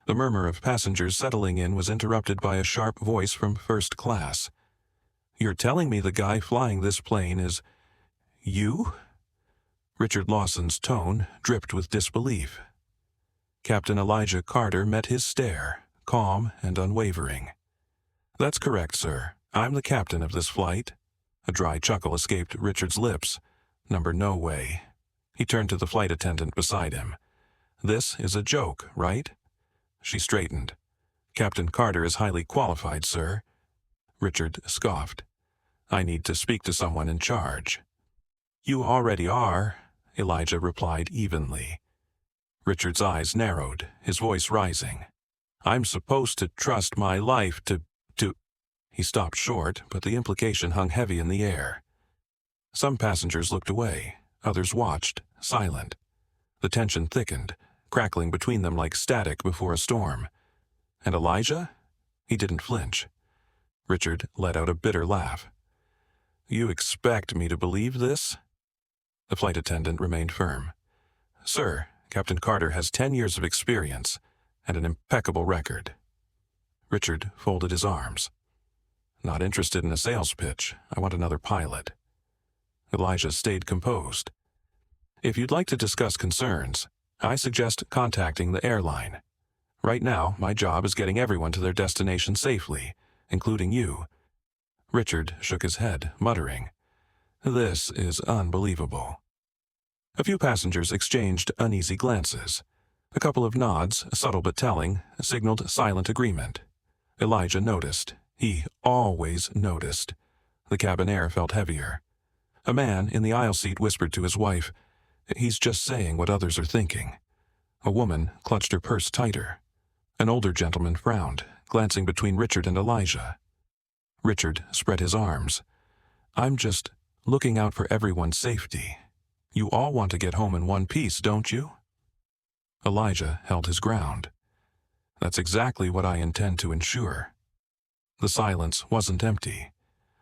The murmur of passengers settling in was interrupted by a sharp voice from first class. "You're telling me the guy flying this plane is you?" Richard Lawson's tone dripped with disbelief. Captain Elijah Carter met his stare, calm and unwavering. "That's correct, sir. I'm the captain of this flight." A dry chuckle escaped Richard's lips. No way." He turned to the flight attendant beside him. "This is a joke, right?" She straightened. "Captain Carter is highly qualified, sir." Richard scoffed. "I need to speak to someone in charge." "You already are," Elijah replied evenly. Richard's eyes narrowed, his voice rising. "I'm supposed to trust my life to... He stopped short, but the implication hung heavy in the air. Some passengers looked away, others watched, silent. The tension thickened, crackling between them like static before a storm. And Elijah? He didn't flinch. Richard let out a bitter laugh. "You expect me to believe this?" The flight attendant remained firm. "Sir, Captain Carter has 10 years of experience and an impeccable record." Richard folded his arms. "Not interested in a sales pitch. I want another pilot." Elijah stayed composed. "If you'd like to discuss concerns, I suggest contacting the airline. Right now, my job is getting everyone to their destination safely, including you." Richard shook his head, muttering, "This is unbelievable." A few passengers exchanged uneasy glances. A couple of nods, subtle but telling, signaled silent agreement. Elijah noticed. He always noticed. The cabin air felt heavier. A man in the aisle seat whispered to his wife, "He's just saying what others are thinking." A woman clutched her purse tighter. An older gentleman frowned, glancing between Richard and Elijah. Richard spread his arms. "I'm just looking out for everyone's safety. You all want to get home in one piece, don't you?" Elijah held his ground. "That's exactly what I intend to ensure." The silence wasn't empty.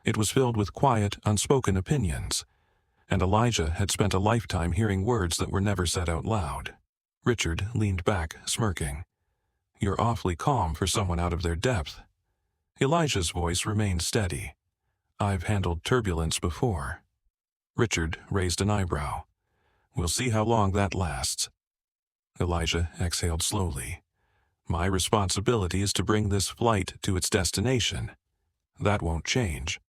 It was filled with quiet, unspoken opinions, and Elijah had spent a lifetime hearing words that were never said out loud. Richard leaned back, smirking. "You're awfully calm for someone out of their depth." Elijah's voice remained steady. "I've handled turbulence before." Richard raised an eyebrow. "We'll see how long that lasts." Elijah exhaled slowly. "My responsibility is to bring this flight to its destination. That won't change."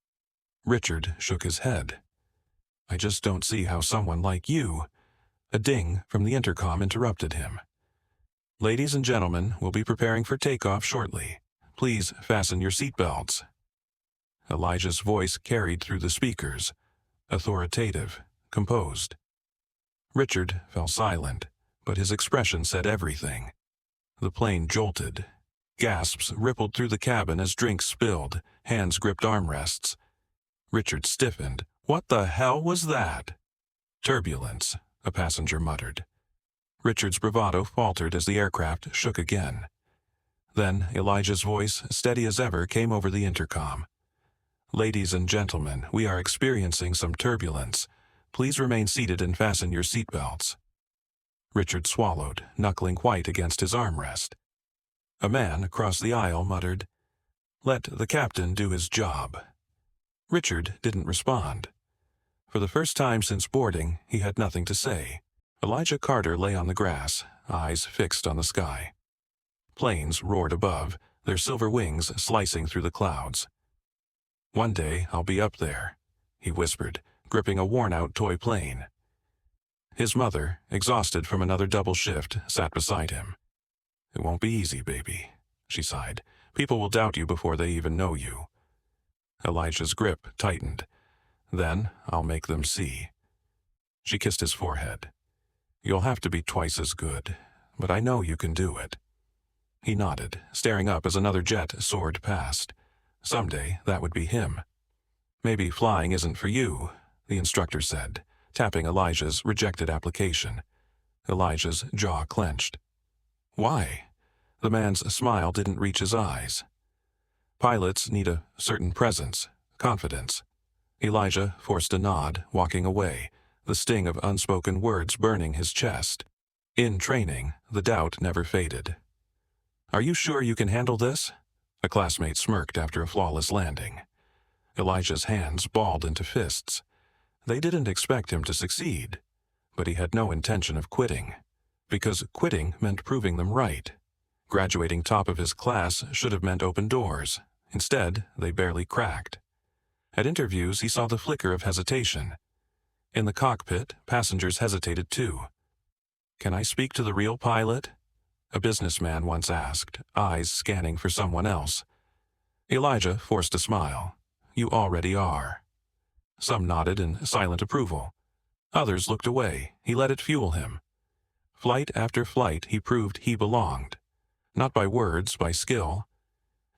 Richard shook his head. "I just don't see how someone like you—" A ding from the intercom interrupted him. "Ladies and gentlemen, we'll be preparing for takeoff shortly. Please fasten your seatbelts." Elijah's voice carried through the speakers, authoritative, composed. Richard fell silent, but his expression said everything. The plane jolted. Gasps rippled through the cabin as drinks spilled, hands gripped armrests. Richard stiffened. "What the hell was that?" "Turbulence," a passenger muttered. Richard's bravado faltered as the aircraft shook again. Then Elijah's voice, steady as ever, came over the intercom. "Ladies and gentlemen, we are experiencing some turbulence. Please remain seated and fasten your seatbelts." Richard swallowed, knuckling white against his armrest. A man across the aisle muttered, "Let the captain do his job." Richard didn't respond. For the first time since boarding, he had nothing to say. Elijah Carter lay on the grass, eyes fixed on the sky. Planes roared above, their silver wings slicing through the clouds. "One day I'll be up there," he whispered, gripping a worn-out toy plane. His mother, exhausted from another double shift, sat beside him. "It won't be easy, baby," she sighed. "People will doubt you before they even know you." Elijah's grip tightened. "Then I'll make them see." She kissed his forehead. "You'll have to be twice as good, but I know you can do it." He nodded, staring up as another jet soared past. Someday that would be him. "Maybe flying isn't for you," the instructor said, tapping Elijah's rejected application. Elijah's jaw clenched. "Why?" The man's smile didn't reach his eyes. "Pilots need a certain presence, confidence." Elijah forced a nod, walking away, the sting of unspoken words burning his chest. In training, the doubt never faded. Are you sure you can handle this? A classmate smirked after a flawless landing. Elijah's hands balled into fists. They didn't expect him to succeed, but he had no intention of quitting, because quitting meant proving them right. Graduating top of his class should have meant open doors. Instead, they barely cracked. At interviews, he saw the flicker of hesitation. In the cockpit, passengers hesitated too. "Can I speak to the real pilot?" a businessman once asked, eyes scanning for someone else. Elijah forced a smile. "You already are." Some nodded in silent approval. Others looked away. He let it fuel him. Flight after flight, he proved he belonged. Not by words, by skill.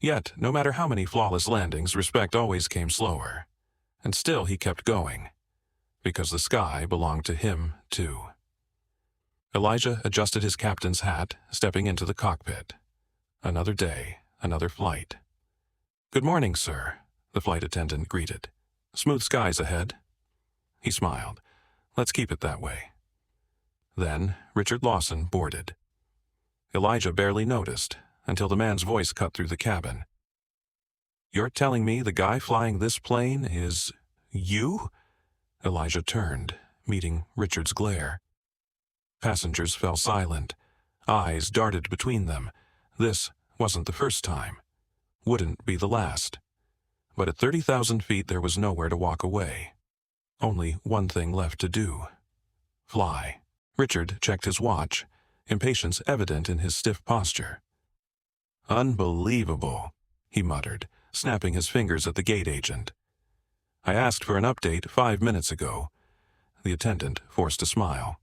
Yet, no matter how many flawless landings, respect always came slower. And still he kept going. Because the sky belonged to him, too. Elijah adjusted his captain's hat, stepping into the cockpit. Another day, another flight. "Good morning, sir," the flight attendant greeted. "Smooth skies ahead." He smiled. "Let's keep it that way." Then Richard Lawson boarded. Elijah barely noticed, until the man's voice cut through the cabin. "You're telling me the guy flying this plane is you?" Elijah turned, meeting Richard's glare. Passengers fell silent. Eyes darted between them. This wasn't the first time. Wouldn't be the last. But at 30,000 feet there was nowhere to walk away. Only one thing left to do. Fly. Richard checked his watch, impatience evident in his stiff posture. "Unbelievable," he muttered, snapping his fingers at the gate agent. "I asked for an update 5 minutes ago." The attendant forced a smile.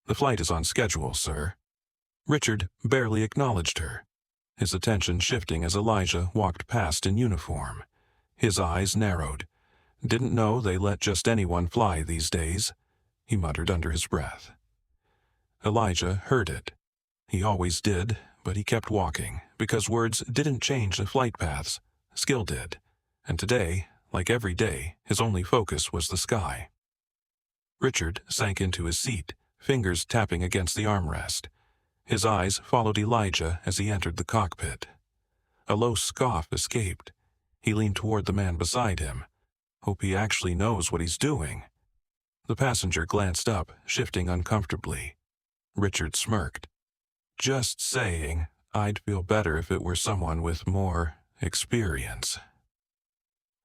"The flight is on schedule, sir." Richard barely acknowledged her, his attention shifting as Elijah walked past in uniform. His eyes narrowed. "Didn't know they let just anyone fly these days," he muttered under his breath. Elijah heard it. He always did, but he kept walking, because words didn't change the flight paths. Skill did. And today, like every day, his only focus was the sky. Richard sank into his seat, fingers tapping against the armrest. His eyes followed Elijah as he entered the cockpit. A low scoff escaped. He leaned toward the man beside him. "Hope he actually knows what he's doing." The passenger glanced up, shifting uncomfortably. Richard smirked. "Just saying, I'd feel better if it were someone with more experience."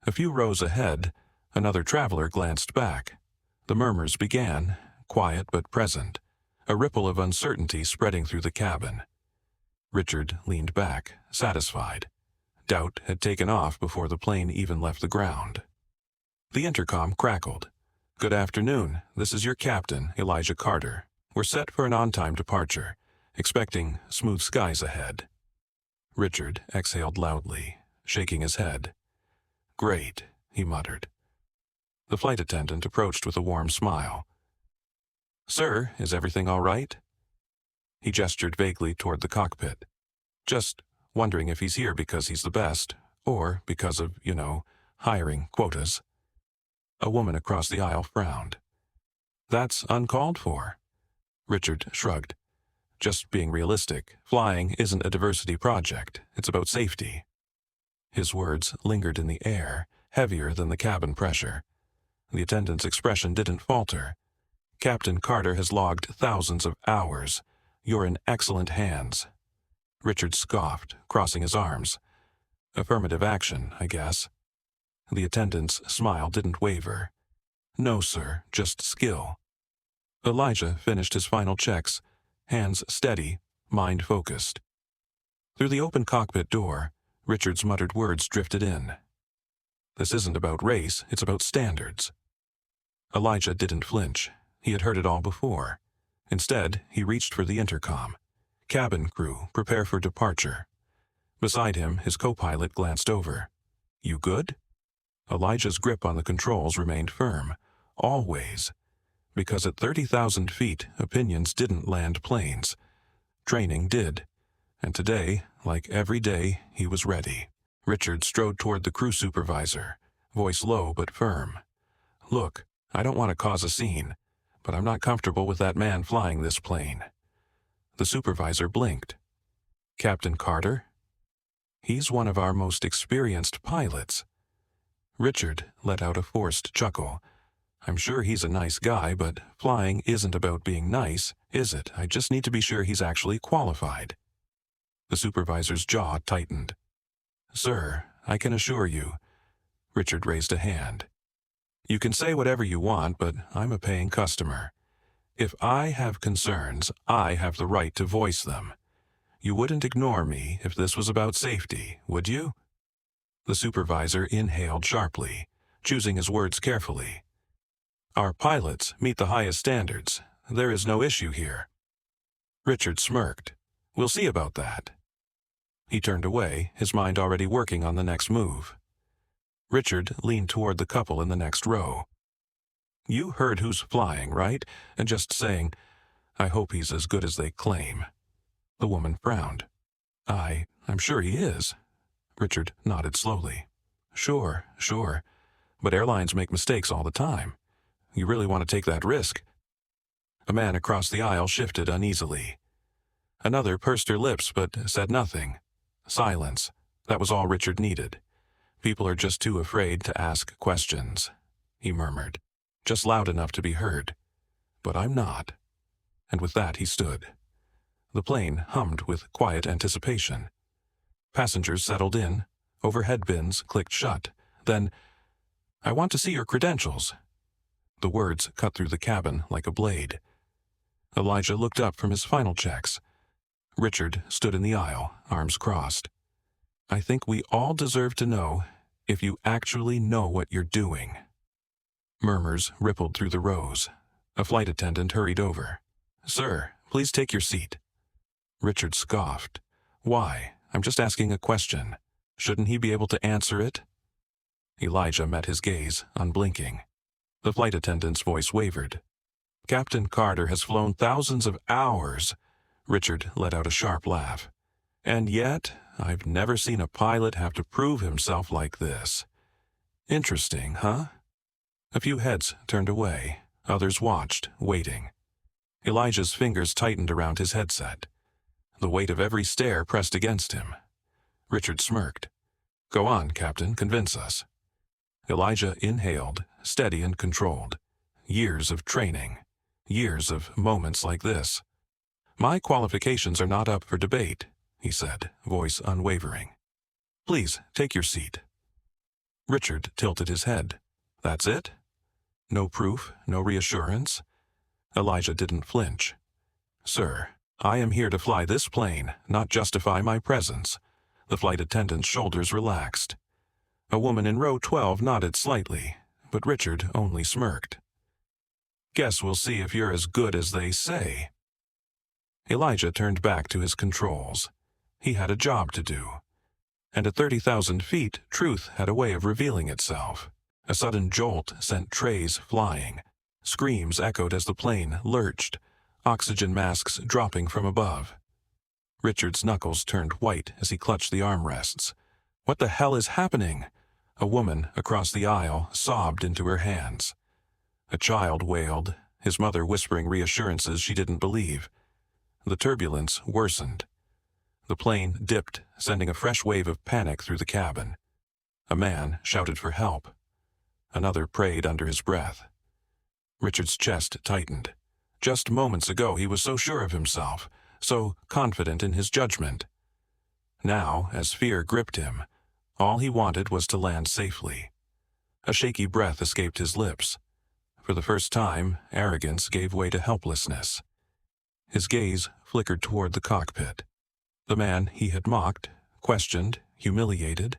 A few rows ahead, another traveler glanced back. The murmurs began, quiet but present, a ripple of uncertainty spreading through the cabin. Richard leaned back, satisfied. Doubt had taken off before the plane even left the ground. The intercom crackled. "Good afternoon, this is your captain, Elijah Carter. We're set for an on-time departure, expecting smooth skies ahead." Richard exhaled loudly, shaking his head. "Great," he muttered. The flight attendant approached with a warm smile. "Sir, is everything all right?" He gestured vaguely toward the cockpit. "Just wondering if he's here because he's the best, or because of, hiring quotas." A woman across the aisle frowned. "That's uncalled for." Richard shrugged. "Just being realistic, flying isn't a diversity project. It's about safety." His words lingered in the air, heavier than the cabin pressure. The attendant's expression didn't falter. "Captain Carter has logged thousands of hours. You're in excellent hands." Richard scoffed, crossing his arms. "Affirmative action, I guess." The attendant's smile didn't waver. "No, sir, just skill." Elijah finished his final checks, hands steady, mind focused. Through the open cockpit door, Richard's muttered words drifted in. "This isn't about race, it's about standards." Elijah didn't flinch. He had heard it all before. Instead, he reached for the intercom. "Cabin crew, prepare for departure." Beside him, his co-pilot glanced over. "You good?" Elijah's grip on the controls remained firm. Always. Because at 30,000 feet, opinions didn't land planes. Training did. And today, like every day, he was ready. Richard strode toward the crew supervisor, voice low but firm. "Look, I don't want to cause a scene, but I'm not comfortable with that man flying this plane." The supervisor blinked. Captain Carter? He's one of our most experienced pilots. Richard let out a forced chuckle. I'm sure he's a nice guy, but flying isn't about being nice, is it? I just need to be sure he's actually qualified. The supervisor's jaw tightened. Sir, I can assure you. Richard raised a hand. You can say whatever you want, but I'm a paying customer. If I have concerns, I have the right to voice them. You wouldn't ignore me if this was about safety, would you? The supervisor inhaled sharply, choosing his words carefully. Our pilots meet the highest standards. There is no issue here. Richard smirked. We'll see about that. He turned away, his mind already working on the next move. Richard leaned toward the couple in the next row. You heard who's flying, right? And just saying, I hope he's as good as they claim. The woman frowned. I'm sure he is. Richard nodded slowly. Sure. But airlines make mistakes all the time. You really want to take that risk? A man across the aisle shifted uneasily. Another pursed her lips but said nothing. Silence. That was all Richard needed. People are just too afraid to ask questions, he murmured, just loud enough to be heard. But I'm not. And with that he stood. The plane hummed with quiet anticipation. Passengers settled in. Overhead bins clicked shut. Then, I want to see your credentials. The words cut through the cabin like a blade. Elijah looked up from his final checks. Richard stood in the aisle, arms crossed. I think we all deserve to know if you actually know what you're doing. Murmurs rippled through the rows. A flight attendant hurried over. Sir, please take your seat. Richard scoffed. Why? I'm just asking a question. Shouldn't he be able to answer it? Elijah met his gaze, unblinking. The flight attendant's voice wavered. Captain Carter has flown thousands of hours. Richard let out a sharp laugh. And yet, I've never seen a pilot have to prove himself like this. Interesting, huh? A few heads turned away. Others watched, waiting. Elijah's fingers tightened around his headset. The weight of every stare pressed against him. Richard smirked. Go on, Captain, convince us. Elijah inhaled, steady and controlled. Years of training. Years of moments like this. My qualifications are not up for debate, he said, voice unwavering. Please, take your seat. Richard tilted his head. That's it? No proof, no reassurance? Elijah didn't flinch. Sir, I am here to fly this plane, not justify my presence. The flight attendant's shoulders relaxed. A woman in row 12 nodded slightly, but Richard only smirked. Guess we'll see if you're as good as they say. Elijah turned back to his controls. He had a job to do. And at 30,000 feet, truth had a way of revealing itself. A sudden jolt sent trays flying. Screams echoed as the plane lurched, oxygen masks dropping from above. Richard's knuckles turned white as he clutched the armrests. What the hell is happening? A woman across the aisle sobbed into her hands. A child wailed, his mother whispering reassurances she didn't believe. The turbulence worsened. The plane dipped, sending a fresh wave of panic through the cabin. A man shouted for help. Another prayed under his breath. Richard's chest tightened. Just moments ago he was so sure of himself, so confident in his judgment. Now, as fear gripped him, all he wanted was to land safely. A shaky breath escaped his lips. For the first time, arrogance gave way to helplessness. His gaze flickered toward the cockpit. The man he had mocked, questioned, humiliated,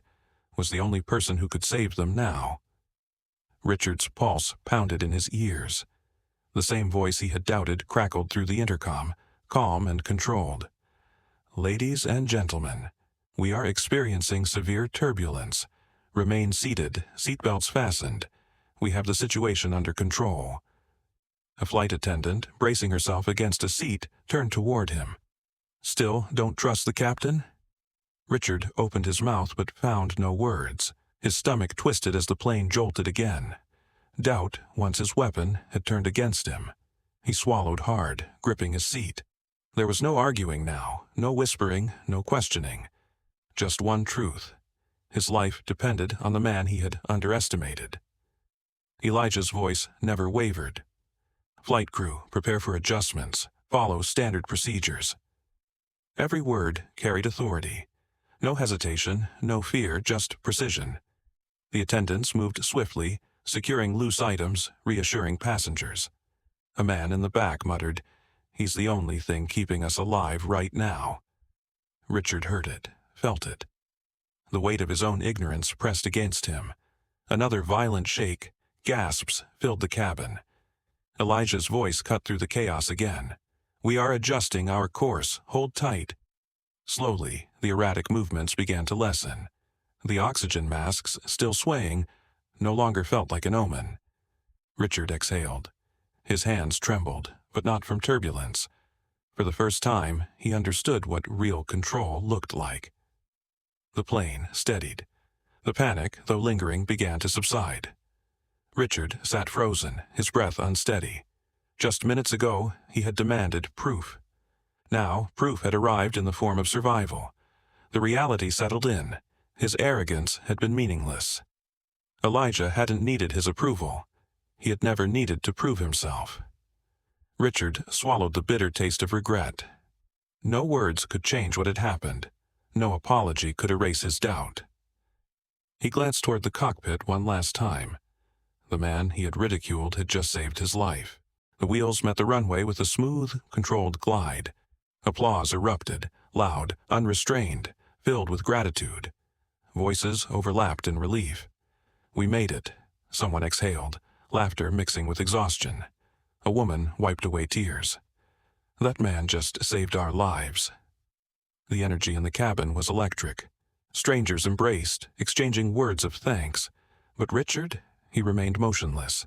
was the only person who could save them now. Richard's pulse pounded in his ears. The same voice he had doubted crackled through the intercom, calm and controlled. Ladies and gentlemen, we are experiencing severe turbulence. Remain seated, seatbelts fastened. We have the situation under control. A flight attendant, bracing herself against a seat, turned toward him. Still don't trust the captain? Richard opened his mouth but found no words. His stomach twisted as the plane jolted again. Doubt, once his weapon, had turned against him. He swallowed hard, gripping his seat. There was no arguing now, no whispering, no questioning. Just one truth. His life depended on the man he had underestimated. Elijah's voice never wavered. Flight crew, prepare for adjustments. Follow standard procedures. Every word carried authority. No hesitation, no fear, just precision. The attendants moved swiftly, securing loose items, reassuring passengers. A man in the back muttered, "He's the only thing keeping us alive right now." Richard heard it, felt it. The weight of his own ignorance pressed against him. Another violent shake, gasps filled the cabin. Elijah's voice cut through the chaos again. "We are adjusting our course. Hold tight." Slowly, the erratic movements began to lessen. The oxygen masks, still swaying, no longer felt like an omen. Richard exhaled. His hands trembled, but not from turbulence. For the first time, he understood what real control looked like. The plane steadied. The panic, though lingering, began to subside. Richard sat frozen, his breath unsteady. Just minutes ago, he had demanded proof. Now, proof had arrived in the form of survival. The reality settled in. His arrogance had been meaningless. Elijah hadn't needed his approval. He had never needed to prove himself. Richard swallowed the bitter taste of regret. No words could change what had happened. No apology could erase his doubt. He glanced toward the cockpit one last time. The man he had ridiculed had just saved his life. The wheels met the runway with a smooth, controlled glide. Applause erupted, loud, unrestrained, filled with gratitude. Voices overlapped in relief. "We made it," someone exhaled, laughter mixing with exhaustion. A woman wiped away tears. "That man just saved our lives." The energy in the cabin was electric. Strangers embraced, exchanging words of thanks. But Richard, he remained motionless.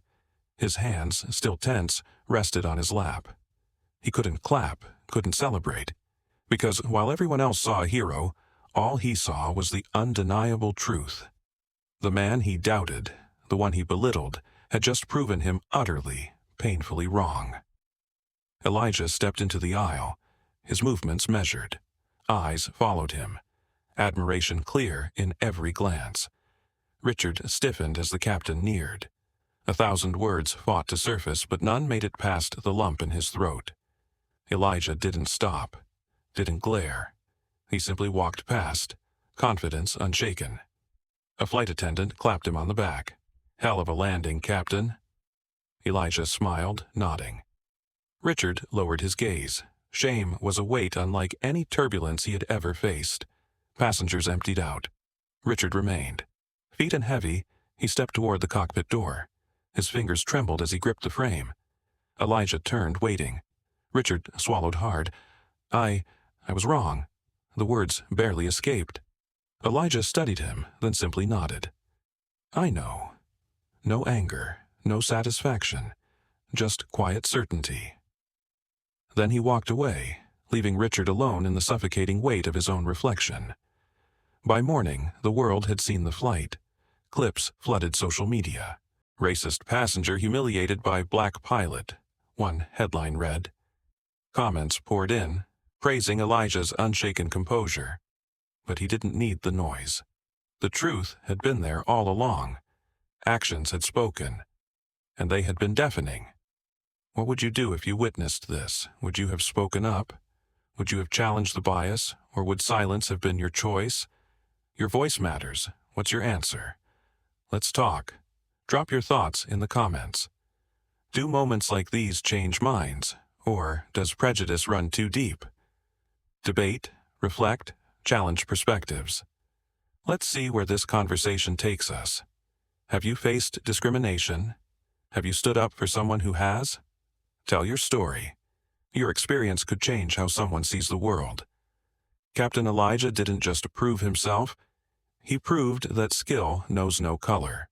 His hands, still tense, rested on his lap. He couldn't clap, couldn't celebrate. Because while everyone else saw a hero, all he saw was the undeniable truth. The man he doubted, the one he belittled, had just proven him utterly, painfully wrong. Elijah stepped into the aisle, his movements measured. Eyes followed him, admiration clear in every glance. Richard stiffened as the captain neared. 1,000 words fought to surface, but none made it past the lump in his throat. Elijah didn't stop, didn't glare. He simply walked past, confidence unshaken. A flight attendant clapped him on the back. "Hell of a landing, Captain." Elijah smiled, nodding. Richard lowered his gaze. Shame was a weight unlike any turbulence he had ever faced. Passengers emptied out. Richard remained. Feet and heavy, he stepped toward the cockpit door. His fingers trembled as he gripped the frame. Elijah turned, waiting. Richard swallowed hard. I was wrong." The words barely escaped. Elijah studied him, then simply nodded. "I know." No anger, no satisfaction, just quiet certainty. Then he walked away, leaving Richard alone in the suffocating weight of his own reflection. By morning, the world had seen the flight. Clips flooded social media. "Racist passenger humiliated by black pilot," one headline read. Comments poured in, praising Elijah's unshaken composure. But he didn't need the noise. The truth had been there all along. Actions had spoken, and they had been deafening. What would you do if you witnessed this? Would you have spoken up? Would you have challenged the bias, or would silence have been your choice? Your voice matters. What's your answer? Let's talk. Drop your thoughts in the comments. Do moments like these change minds, or does prejudice run too deep? Debate, reflect, challenge perspectives. Let's see where this conversation takes us. Have you faced discrimination? Have you stood up for someone who has? Tell your story. Your experience could change how someone sees the world. Captain Elijah didn't just prove himself, he proved that skill knows no color.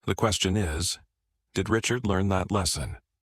The question is, did Richard learn that lesson?